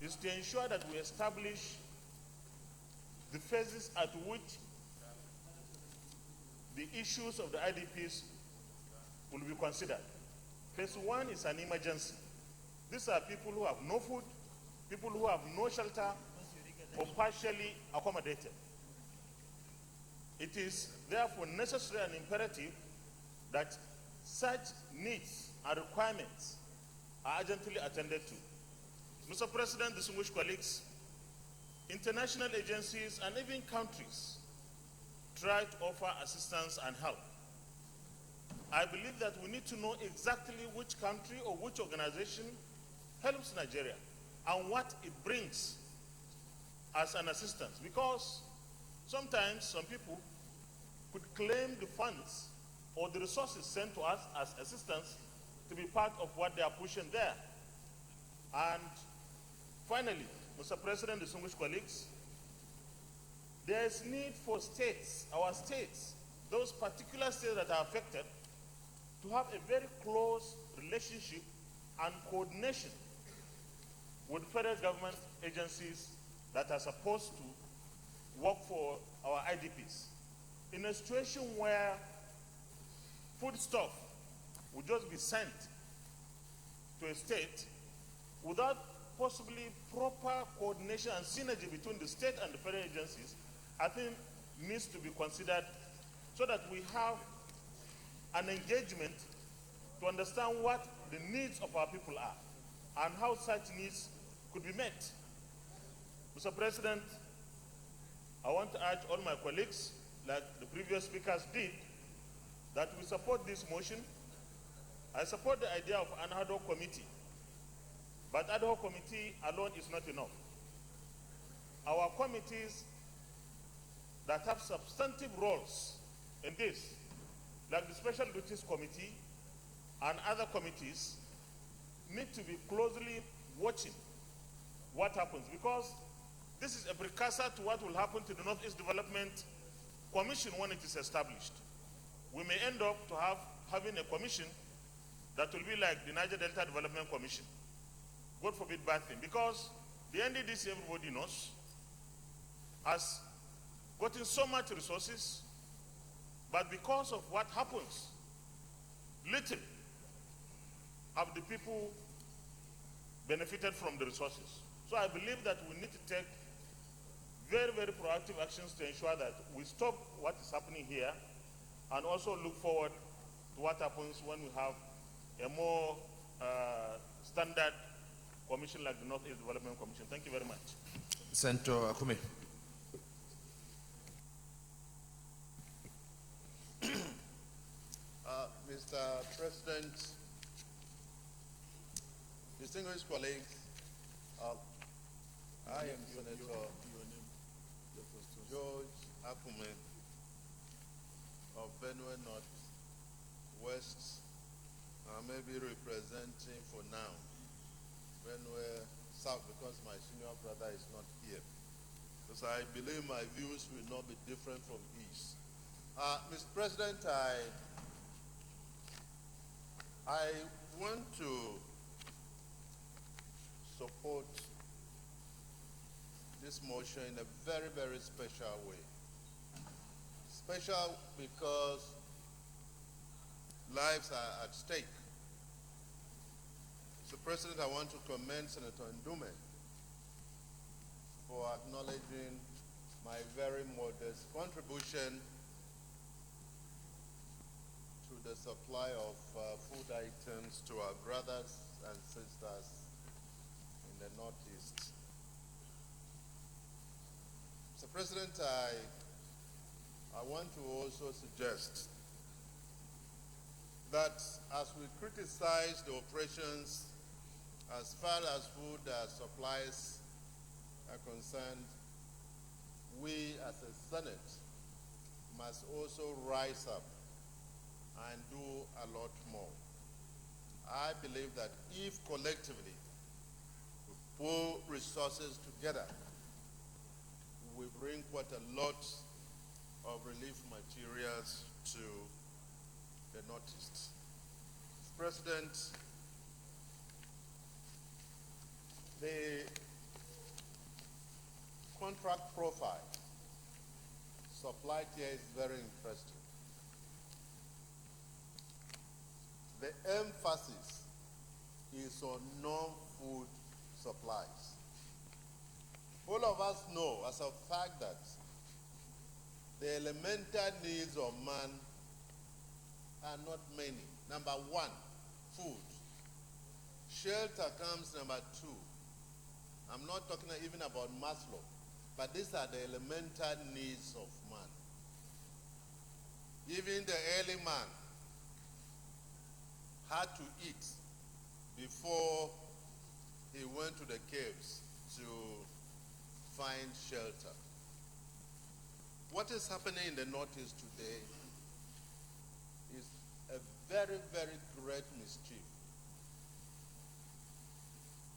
is to ensure that we establish the phases at which the issues of the IDPs will be considered. Phase 1 is an emergency. These are people who have no food, people who have no shelter, or partially accommodated. It is therefore necessary and imperative that such needs and requirements are urgently attended to. Mr. President, distinguished colleagues, international agencies and even countries try to offer assistance and help. I believe that we need to know exactly which country or which organization helps Nigeria and what it brings as an assistance, because sometimes some people could claim the funds or the resources sent to us as assistance to be part of what they are pushing there. And finally, Mr. President, distinguished colleagues, there is need for states, our states, those particular states that are affected, to have a very close relationship and coordination with federal government agencies that are supposed to work for our IDPs. In a situation where foodstuff would just be sent to a state without possibly proper coordination and synergy between the state and the federal agencies, I think needs to be considered so that we have an engagement to understand what the needs of our people are and how such needs could be met. Mr. President, I want to urge all my colleagues, like the previous speakers did, that we support this motion. I support the idea of an ad hoc committee, but ad hoc committee alone is not enough. Our committees that have substantive roles in this, like the Special Duties Committee and other committees, need to be closely watching what happens, because this is a precursor to what will happen to the Northeast Development Commission when it is established. We may end up to having a commission that will be like the Niger Delta Development Commission. God forbid bad thing, because the NDDC, everybody knows, has gotten so much resources, but because of what happens, little have the people benefited from the resources. So I believe that we need to take very, very proactive actions to ensure that we stop what is happening here and also look forward to what happens when we have a more standard commission like the Northeast Development Commission. Thank you very much. Senator Akume. Mr. President, distinguished colleagues, I am Senator George Akume of Benue North West. I may be representing for now Benue South because my senior brother is not here. Because I believe my views will not be different from his. Mr. President, I want to support this motion in a very, very special way. Special because lives are at stake. Mr. President, I want to commend Senator Ndume for acknowledging my very modest contribution to the supply of food items to our brothers and sisters in the Northeast. Mr. President, I want to also suggest that as we criticize the operations as far as food supplies are concerned, we as a Senate must also rise up and do a lot more. I believe that if collectively we pull resources together, we bring quite a lot of relief materials to the Northeast. President, the contract profile supplied here is very interesting. The emphasis is on non-food supplies. All of us know as a fact that the elemental needs of man are not many. Number one, food. Shelter comes number two. I'm not talking even about Maslow, but these are the elemental needs of man. Even the early man had to eat before he went to the caves to find shelter. What is happening in the Northeast today is a very, very great mischief.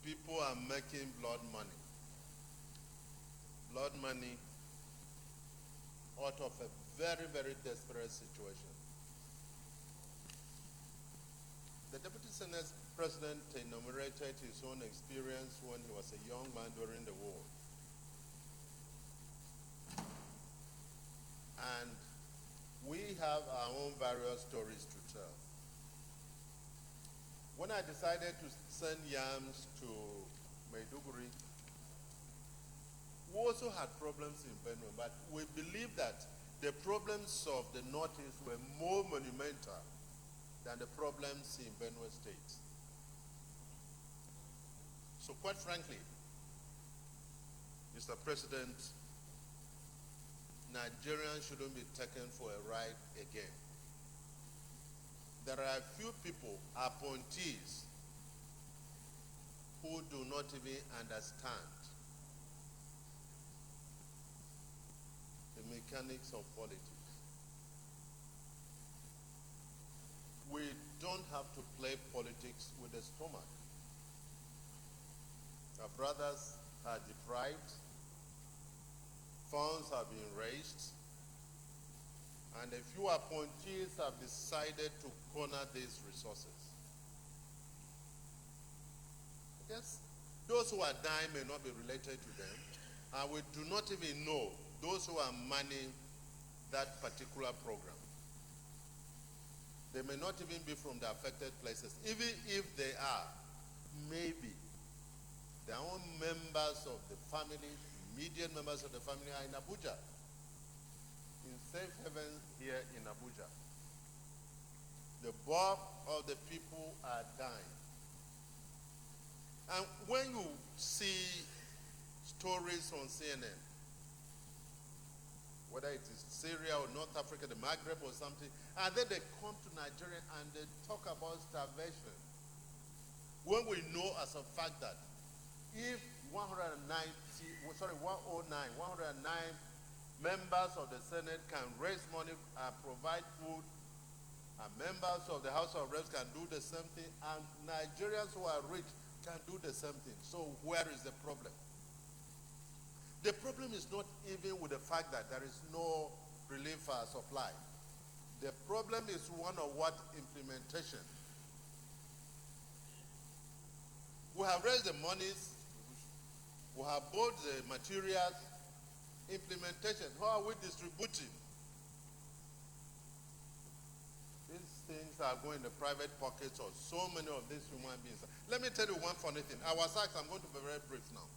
People are making blood money. Blood money out of a very, very desperate situation. The Deputy Senate President enumerated his own experience when he was a young man during the war. And we have our own various stories to tell. When I decided to send yams to Maiduguri, we also had problems in Benue, but we believe that the problems of the Northeast were more monumental than the problems in Benue State. So quite frankly, Mr. President, Nigerians shouldn't be taken for a ride again. There are a few people, appointees, who do not even understand the mechanics of politics. We don't have to play politics with the stomach. Our brothers are deprived, funds have been raised, and a few appointees have decided to corner these resources. Yes, those who are dying may not be related to them, and we do not even know those who are manning that particular program. They may not even be from the affected places. Even if they are, maybe their own members of the family, immediate members of the family are in Abuja, in safe haven here in Abuja. The bulk of the people are dying. And when you see stories on CNN, whether it is Syria or North Africa, the Maghreb or something, and then they come to Nigeria and they talk about starvation, when we know as a fact that if 109 members of the Senate can raise money and provide food, and members of the House of Reps can do the same thing, and Nigerians who are rich can do the same thing. So where is the problem? The problem is not even with the fact that there is no relief supply. The problem is one of what implementation. We have raised the monies, we have bought the materials, implementation. How are we distributing? These things are going in the private pockets of so many of these human beings. Let me tell you one funny thing. I was asked, I'm going to be very brief now.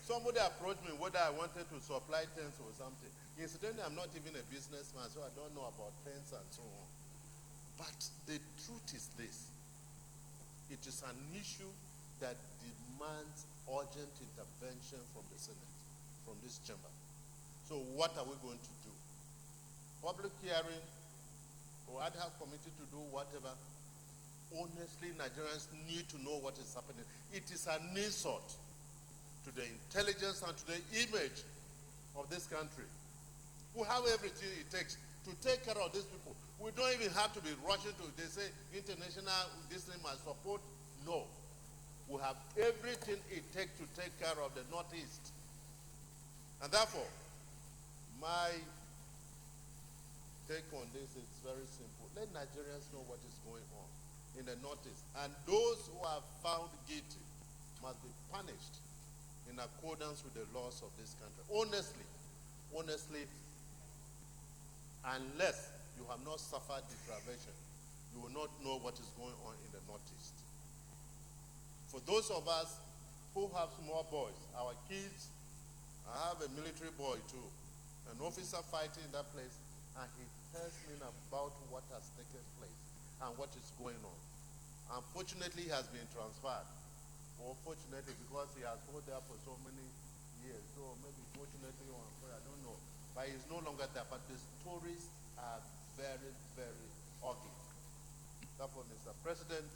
Somebody approached me whether I wanted to supply tents or something. Incidentally, I'm not even a businessman, so I don't know about tents and so on. But the truth is this. It is an issue that demands urgent intervention from the Senate, from this chamber. So what are we going to do? Public hearing, or ad hoc committee to do whatever? Honestly, Nigerians need to know what is happening. It is an insult to the intelligence and to the image of this country. We have everything it takes to take care of these people. We don't even have to be rushing to, they say, international, this thing must support. No. We have everything it takes to take care of the Northeast. And therefore, my take on this is very simple. Let Nigerians know what is going on in the Northeast. And those who are found guilty must be punished in accordance with the laws of this country. Honestly, unless you have not suffered deprivation, you will not know what is going on in the Northeast. For those of us who have small boys, our kids, I have a military boy too, an officer fighting in that place, and he tells me about what has taken place and what is going on. Unfortunately, he has been transferred. Or fortunately, because he has fought there for so many years. So maybe fortunately or unfortunately, I don't know. But he's no longer there. But the stories are very, very ugly. Therefore, Mr. President,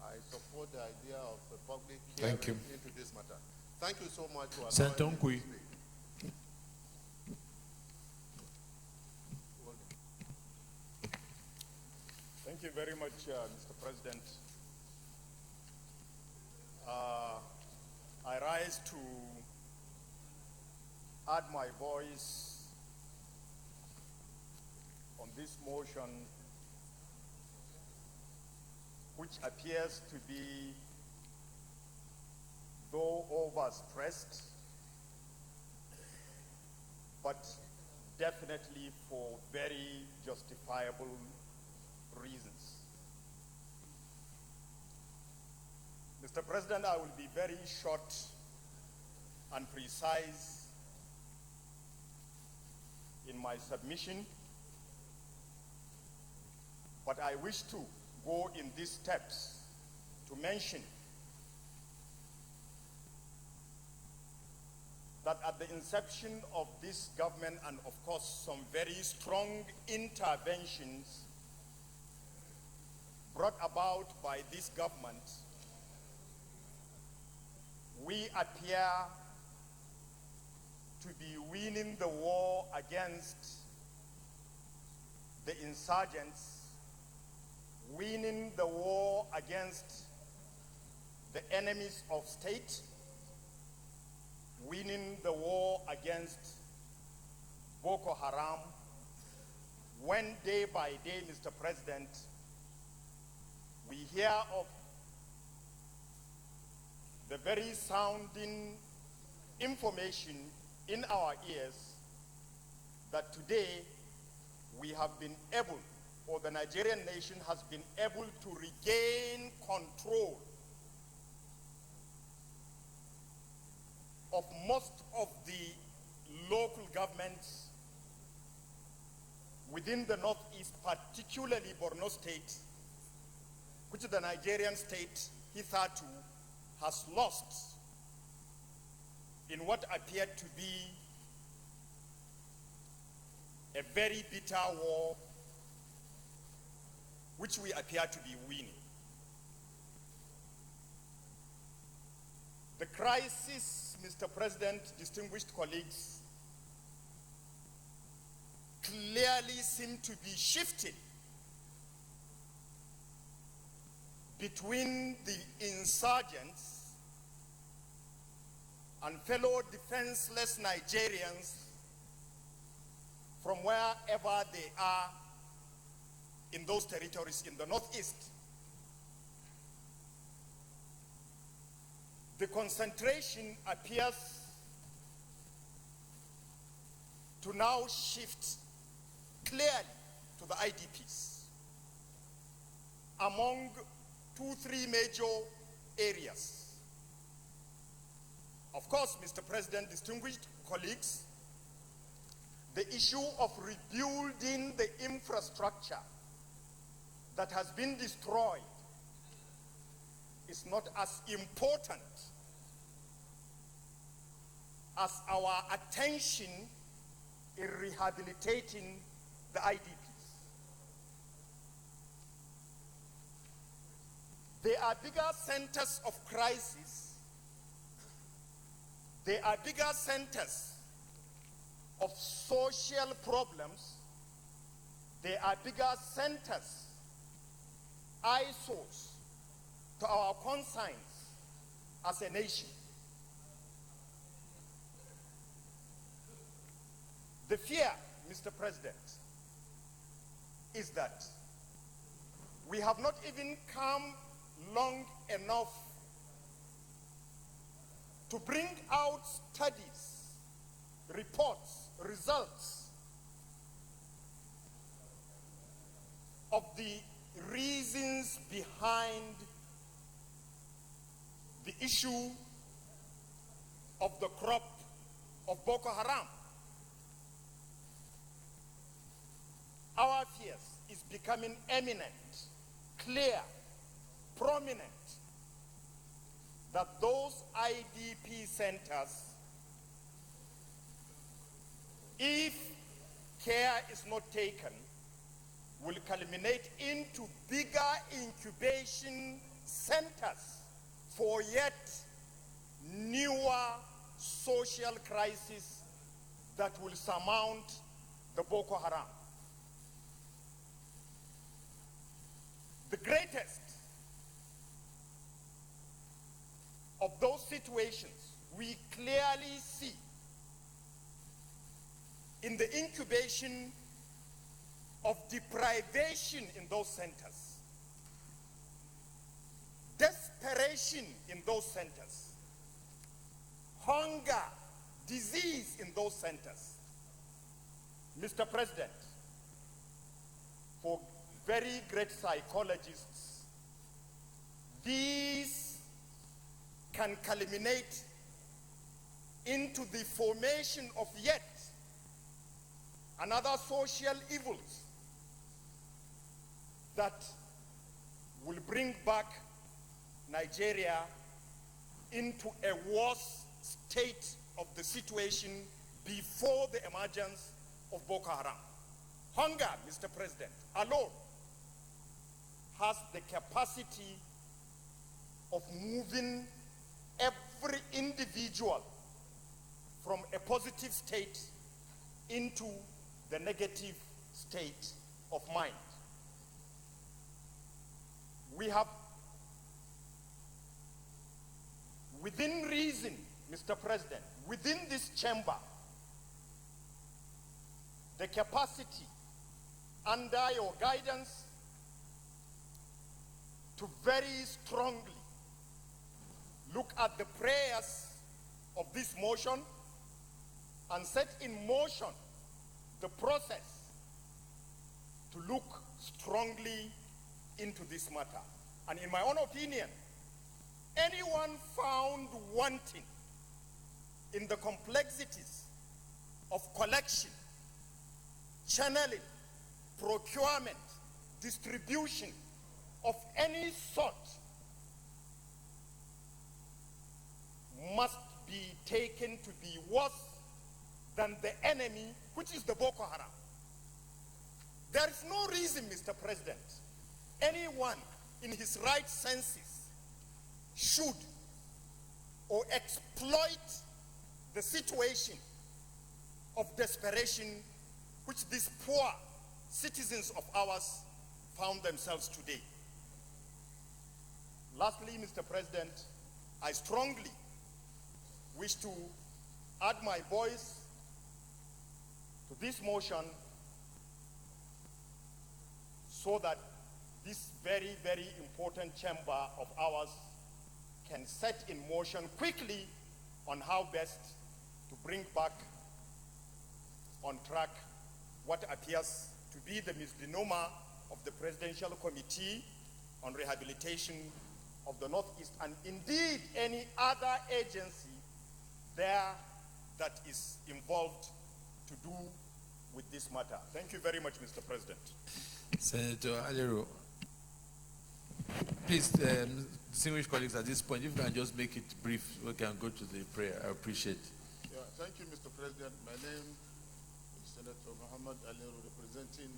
I support the idea of the public hearing into this matter. Thank you so much for allowing me to speak. Thank you very much, Mr. President. I rise to add my voice on this motion, which appears to be, though overstressed, but definitely for very justifiable reasons. Mr. President, I will be very short and precise in my submission, but I wish to go in these steps to mention that at the inception of this government, and of course some very strong interventions brought about by this government, we appear to be winning the war against the insurgents, winning the war against the enemies of state, winning the war against Boko Haram, when day by day, Mr. President, we hear of the very sounding information in our ears that today we have been able, or the Nigerian nation has been able to regain control of most of the local governments within the Northeast, particularly Borno State, which the Nigerian state hitherto has lost in what appeared to be a very bitter war, which we appear to be winning. The crisis, Mr. President, distinguished colleagues, clearly seem to be shifting between the insurgents and fellow defenseless Nigerians from wherever they are in those territories in the Northeast. The concentration appears to now shift clearly to the IDPs among 2-3 major areas. Of course, Mr. President, distinguished colleagues, the issue of rebuilding the infrastructure that has been destroyed is not as important as our attention in rehabilitating the IDPs. They are bigger centers of crisis. They are bigger centers of social problems. They are bigger centers, eyesores to our concerns as a nation. The fear, Mr. President, is that we have not even come long enough to bring out studies, reports, results of the reasons behind the issue of the crop of Boko Haram. Our fears is becoming eminent, clear, prominent, that those IDP centers, if care is not taken, will culminate into bigger incubation centers for yet newer social crises that will surmount the Boko Haram. The greatest of those situations we clearly see in the incubation of deprivation in those centers, desperation in those centers, hunger, disease in those centers. Mr. President, for very great psychologists, these can culminate into the formation of yet another social evils that will bring back Nigeria into a worse state of the situation before the emergence of Boko Haram. Hunger, Mr. President, alone has the capacity of moving every individual from a positive state into the negative state of mind. We have, within reason, Mr. President, within this chamber, the capacity under your guidance to very strongly look at the prayers of this motion and set in motion the process to look strongly into this matter. And in my own opinion, anyone found wanting in the complexities of collection, channeling, procurement, distribution of any sort must be taken to be worse than the enemy, which is the Boko Haram. There is no reason, Mr. President, anyone in his right senses should or exploit the situation of desperation which these poor citizens of ours found themselves today. Lastly, Mr. President, I strongly wish to add my voice to this motion so that this very, very important chamber of ours can set in motion quickly on how best to bring back on track what appears to be the misnomer of the Presidential Committee on Rehabilitation of the Northeast, and indeed any other agency there that is involved to do with this matter. Thank you very much, Mr. President. Senator Alero, please, distinguished colleagues, at this point, if you can just make it brief, we can go to the prayer. I appreciate it. Yeah, thank you, Mr. President. My name is Senator Muhammad Alero, representing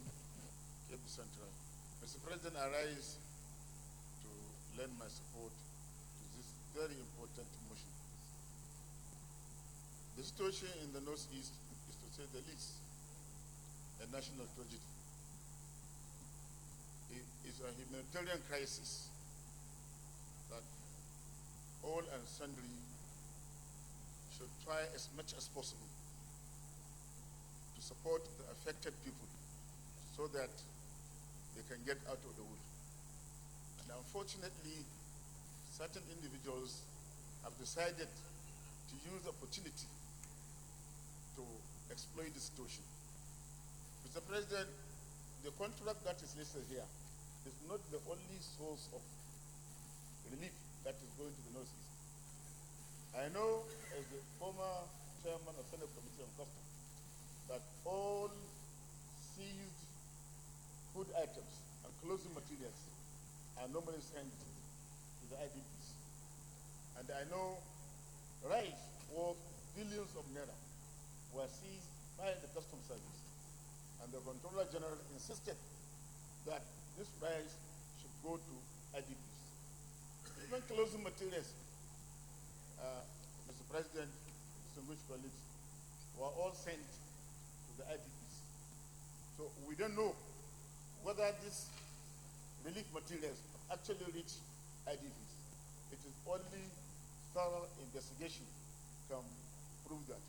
Cape Central. Mr. President, I rise to lend my support to this very important motion. The situation in the Northeast is, to say the least, a national tragedy. It is a humanitarian crisis that all and sundry should try as much as possible to support the affected people so that they can get out of the wood. And unfortunately, certain individuals have decided to use the opportunity to exploit the situation. Mr. President, the contract that is listed here is not the only source of relief that is going to the Northeast. I know, as the former chairman of Senate Committee on Customs, that all seized food items and clothing materials are normally sent to the IDPs. And I know rice worth billions of naira were seized by the Customs Service. And the Controller General insisted that this rice should go to IDPs. Even clothing materials, Mr. President, distinguished colleagues, were all sent to the IDPs. So we don't know whether these relief materials actually reach IDPs. It is only thorough investigation can prove that.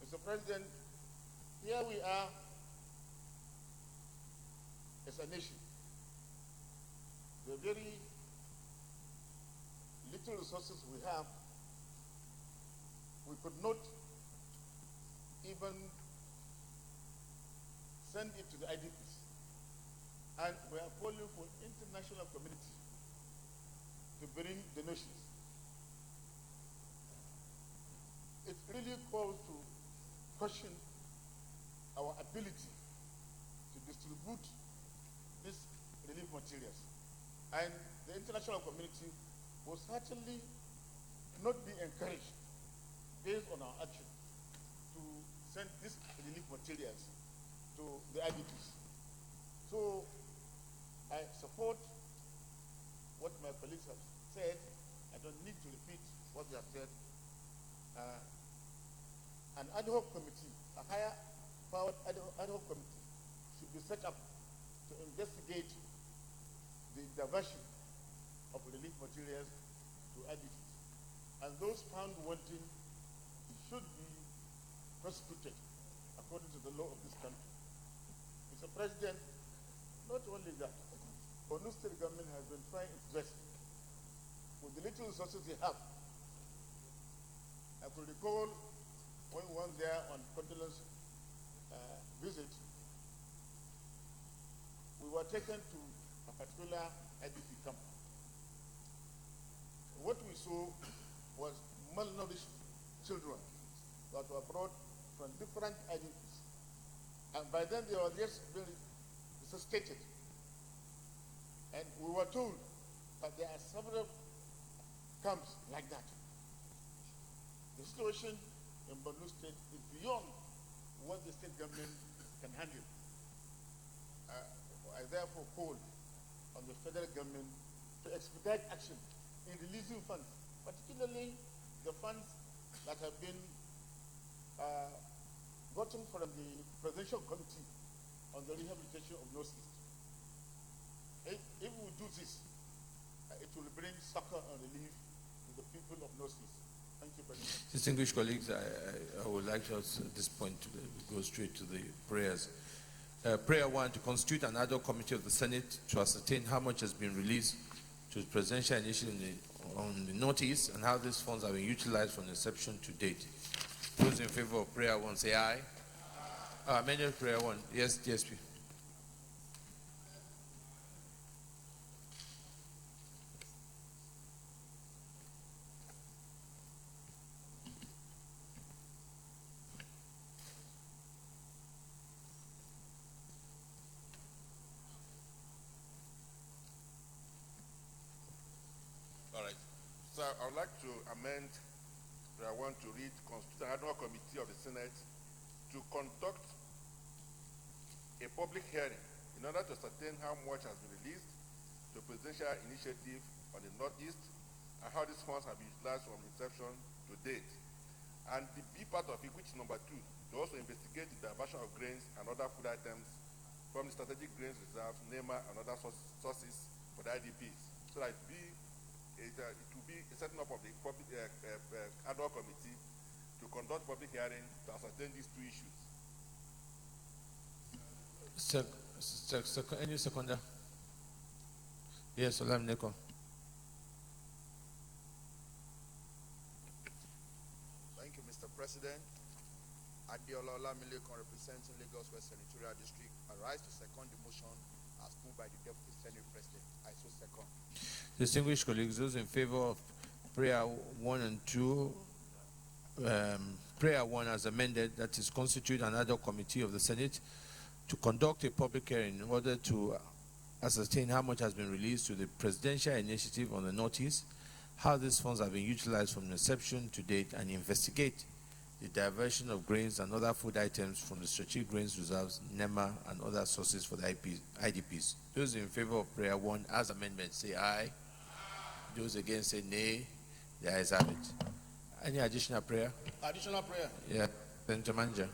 Mr. President, here we are as a nation. The very little resources we have, we could not even send it to the IDPs. And we are calling for international community to bring donations. It really calls to question our ability to distribute these relief materials. And the international community will certainly not be encouraged, based on our action, to send these relief materials to the IDPs. So I support what my colleagues have said. I don't need to repeat what they have said. An ad hoc committee, a higher powered ad hoc committee, should be set up to investigate the diversion of relief materials to IDPs. And those found wanting should be prosecuted according to the law of this country. Mr. President, not only that, Borno State government has been trying its best with the little resources they have. I could recall when we went there on condolence visit, we were taken to a particular IDP camp. What we saw was malnourished children that were brought from different IDPs. And by then they were just being resuscitated. And we were told that there are several camps like that. The situation in Borno State is beyond what the state government can handle. I therefore call on the federal government to expedite action in releasing funds, particularly the funds that have been gotten from the Presidential Committee on the Rehabilitation of Northeast. If we do this, it will bring succor and relief to the people of Northeast. Thank you very much. Distinguished colleagues, I would like to, at this point, to go straight to the prayers. Prayer 1, to constitute an ad hoc committee of the Senate to ascertain how much has been released to the presidential initiative on the Northeast and how these funds have been utilized from inception to date. Those in favor of prayer 1, say aye. Amended prayer 1. Yes, DSP. All right. So I would like to amend prayer 1 to read constitute an ad hoc committee of the Senate to conduct a public hearing in order to ascertain how much has been released to presidential initiative on the Northeast and how these funds have been utilized from inception to date. And the B part of it, which is number 2, to also investigate the diversion of grains and other food items from the strategic grains reserve, NEMA, and other sources for the IDPs. So that it will be a setting up of the public ad hoc committee to conduct public hearing to ascertain these 2 issues. Any seconder? Yes, Olam Neko. Mr. President, Adiola Olamilekon, representing Lagos West Senatorial District, I rise to second the motion as moved by the Deputy Senate President. I so second. Distinguished colleagues, those in favor of prayer 1 and 2, prayer 1 as amended, that is, constitute an ad hoc committee of the Senate to conduct a public hearing in order to ascertain how much has been released to the presidential initiative on the Northeast, how these funds have been utilized from inception to date, and investigate the diversion of grains and other food items from the strategic grains reserves, NEMA, and other sources for the IDPs. Those in favor of prayer 1 as amendment say aye. Those against say nay. The ayes have it. Any additional prayer? Additional prayer. Yeah, Senator Manja.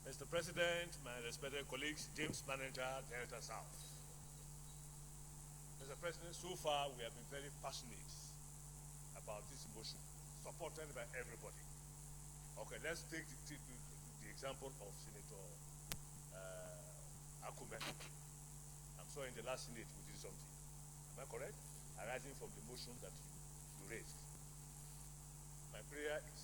Mr. President, my respected colleagues, James Manager, Delta South. Mr. President, so far we have been very passionate about this motion, supported by everybody. Okay, let's take the example of Senator Akume. I'm sorry, in the last Senate we did something. Am I correct? Arising from the motion that you raised. My prayer is,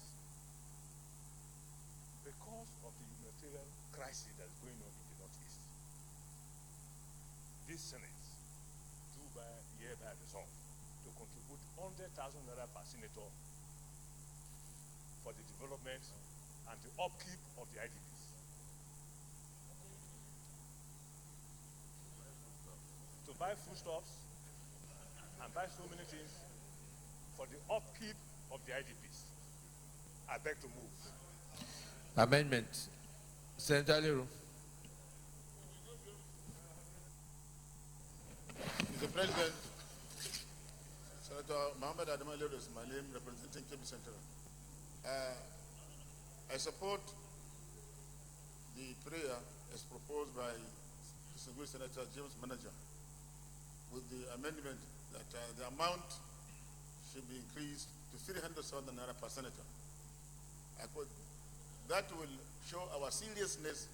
because of the humanitarian crisis that is going on in the Northeast, this Senate do hereby resolve to contribute 100,000 naira per senator for the development and the upkeep of the IDPs. To buy foodstuffs and buy so many things for the upkeep of the IDPs. I beg to move. Amendment. Senator Aliru. Mr. President, Senator Mohammed Adam Aliru is my name, representing Kebbi Central. I support the prayer as proposed by distinguished Senator James Manager, with the amendment that the amount should be increased to 300,000 naira per senator. That will show our seriousness.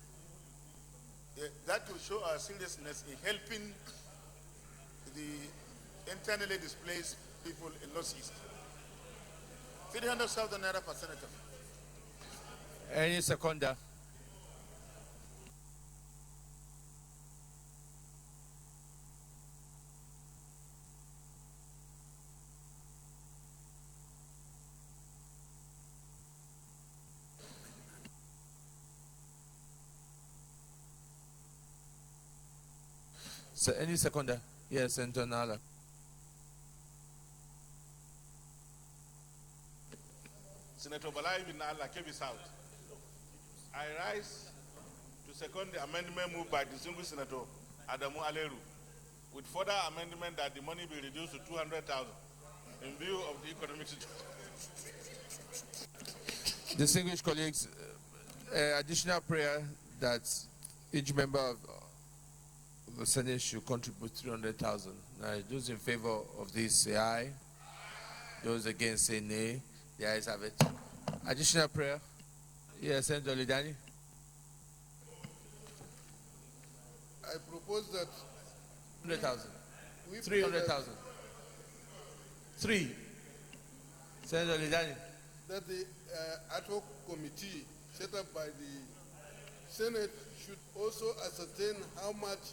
That will show our seriousness in helping the internally displaced people in Northeast. 300,000 naira per senator. Any seconder? So any seconder? Yes, Senator Nala. Senator Balai bin Allah, Kebbi South. I rise to second the amendment moved by distinguished Senator Adamu Aleru, with further amendment that the money be reduced to 200,000 in view of the economic situation. Distinguished colleagues, additional prayer that each member of the Senate should contribute 300,000. Now, those in favor of this say aye. Those against say nay. The ayes have it. Additional prayer. Yes, Senator Lidani. I propose that 100,000. we 300,000. 3. Senator Lidani. that the ad hoc committee set up by the Senate should also ascertain how much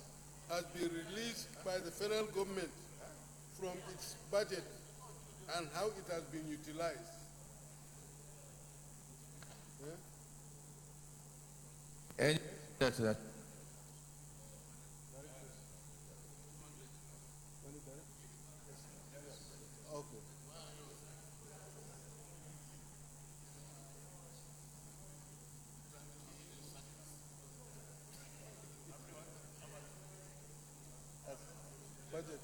has been released by the federal government from its budget and how it has been utilized. Yeah? Any to that? Okay. Budget.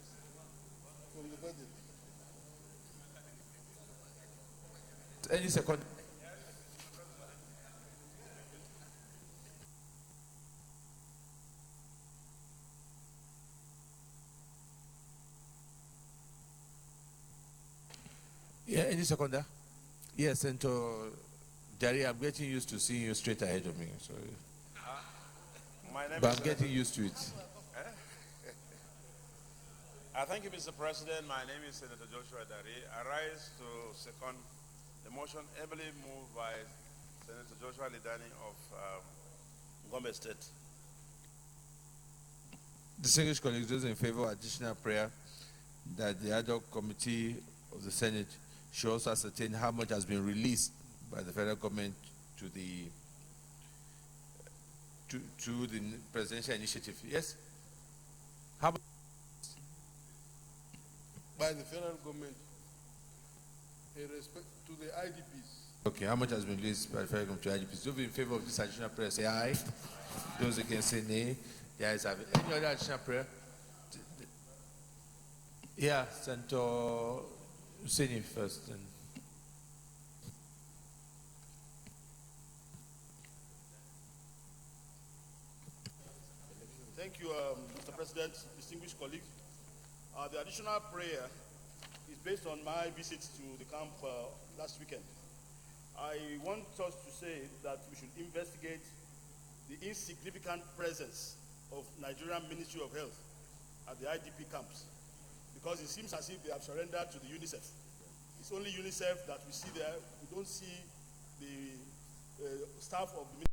From the budget. Any second? Yeah, any seconder? Yes, Senator Dari, I'm getting used to seeing you straight ahead of me. So, My name but is I'm getting used to it. Thank you, Mr. President. My name is Senator Joshua Dari. I rise to second The motion ably moved by Senator Joshua Lidani of Gombe State. Distinguished colleagues, those in favor of additional prayer that the ad hoc committee of the Senate should also ascertain how much has been released by the federal government to the presidential initiative. Yes? How much? By the federal government in respect to the IDPs. Okay, how much has been released by the federal government to IDPs? Those in favor of this additional prayer say aye. Those against say nay. The ayes have it. Any other additional prayer? Yeah, Senator Hussaini first. Then. Thank you, Mr. President, distinguished colleagues. The additional prayer is based on my visit to the camp last weekend. I want us to say that we should investigate the insignificant presence of Nigerian Ministry of Health at the IDP camps, because it seems as if they have surrendered to the UNICEF. It's only UNICEF that we see there. We don't see the staff of the